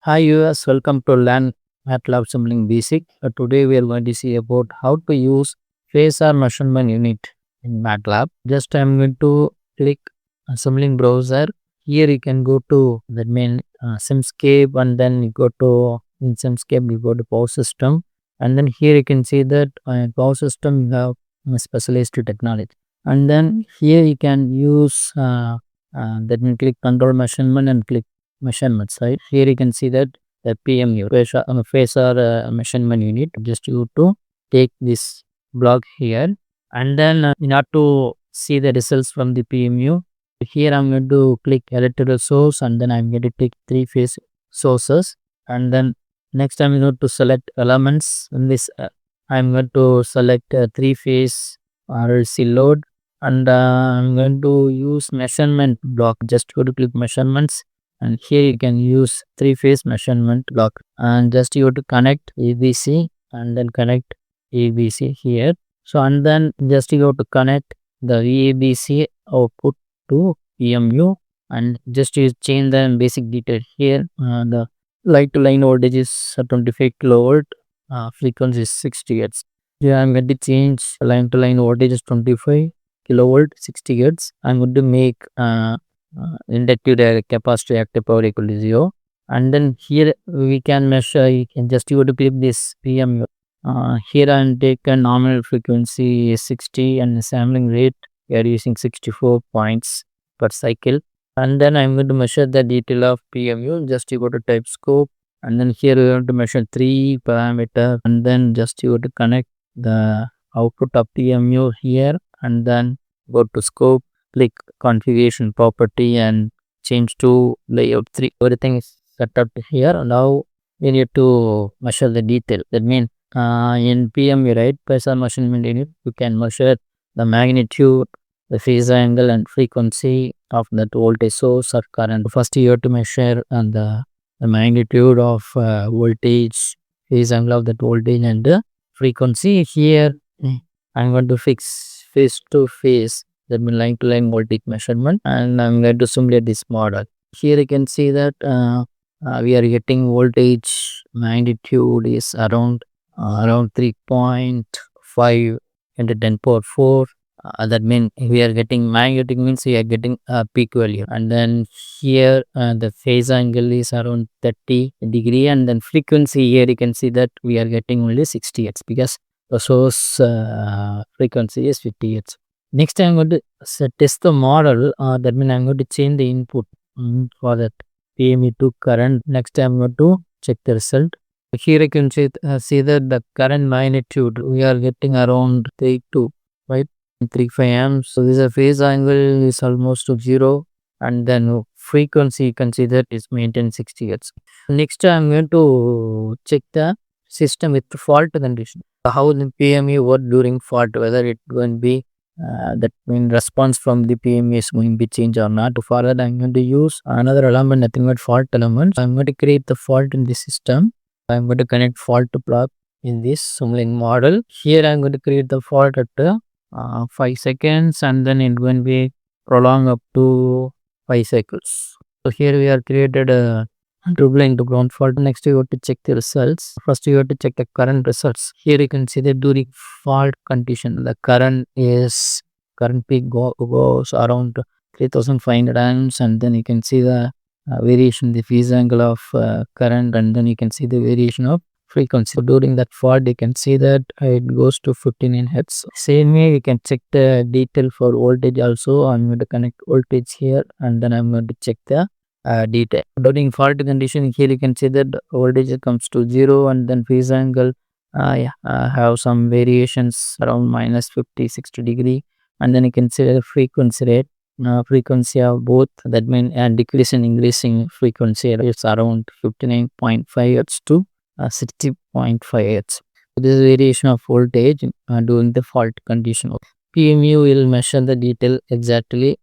Hi viewers, welcome to Learn MATLAB Simulink Basic. Today we are going to see about how to use Phasor Measurement Unit in MATLAB. Just I am going to click Simulink browser. Here you can go to the main Simscape, and then you go to in Simscape you go to Power System, and then here you can see that Power System you have specialized technology, and then here you can use that means click Control Measurement and click measurements, right? Here you can see that the PMU Phasor Measurement Unit. Just you to take this block here, and then in order to see the results from the PMU, here I'm going to click electrical source, and then I'm going to take three phase sources, and then next I'm going to select elements. In this I'm going to select three phase RLC load, and I'm going to use measurement block. Just go to click measurements, and here you can use three phase measurement block, and just you have to connect ABC and then connect ABC here. So and then just you have to connect the VABC output to PMU, and just you change the basic detail here. The light to line voltage is 25 kilovolt, frequency is 60 Hz. Yeah, I'm going to change line to line voltage is 25 kilovolt, 60 Hz. I'm going to make inductive direct capacitor active power equal to 0, and then here we can measure. You can just you to click this PMU. Here I take a nominal frequency is 60 and sampling rate we are using 64 points per cycle, and then I'm going to measure the detail of PMU. Just you go to type scope, and then here we want to measure three parameter, and then just you to connect the output of PMU here, and then go to scope, click configuration property, and change to layout 3. Everything is set up here. Now we need to measure the detail. That means in PMU, right, Phasor Measurement Unit, you can measure the magnitude, the phase angle and frequency of that voltage source or current. First you have to measure the magnitude of voltage, phase angle of that voltage, and the frequency. Here I'm going to fix phase to phase, that means line to line voltage measurement, and I'm going to simulate this model. Here you can see that we are getting voltage magnitude is around 3.5 into 10 power 4. That means we are getting magnetic, means we are getting a peak value, and then here the phase angle is around 30 degree, and then frequency here you can see that we are getting only 60 Hz because the source frequency is 50 Hz. Next I'm going to test the model. That means I'm going to change the input for that PMU to current. Next I'm going to check the result. Here you can see that the current magnitude we are getting around 32, right, 35 amps. So this is a phase angle is almost to 0, and then frequency you can see that is maintained 60 Hz. Next I'm going to check the system with fault condition. How the PMU work during fault, whether it going to be that means response from the PMU is going to be changed or not. For that I'm going to use another element, nothing but fault element. I'm going to create the fault in the system. I'm going to connect fault to plug in this Simulink model. Here I'm going to create the fault at 5 seconds, and then it will be prolong up to 5 cycles. So here we are created a doubling to ground fault. Next you have to check the results. First you have to check the current results. Here you can see that during fault condition the current peak goes around 3500 amps, and then you can see the variation in the phase angle of current, and then you can see the variation of frequency. So during that fault you can see that it goes to 59 Hz. Same way you can check the detail for voltage also. I'm going to connect voltage here, and then I'm going to check the detail. During fault condition, here you can see that voltage comes to 0, and then phase angle have some variations around minus 50, 60 degree, and then you can see the frequency rate. Frequency of both, that means decreasing increasing frequency is around 59.5 Hz to 60.5 Hz. So this is variation of voltage during the fault condition. PMU will measure the detail exactly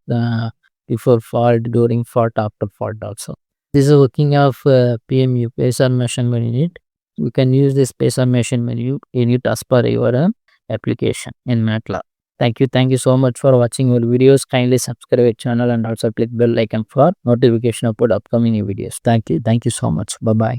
before fault, during fault, after fault also. This is working of PMU, Phasor Measurement Unit. We can use this Phasor Measurement Unit as per your application in MATLAB. Thank you so much for watching our videos. Kindly subscribe our channel and also click bell icon for notification about upcoming videos. Thank you so much. Bye bye.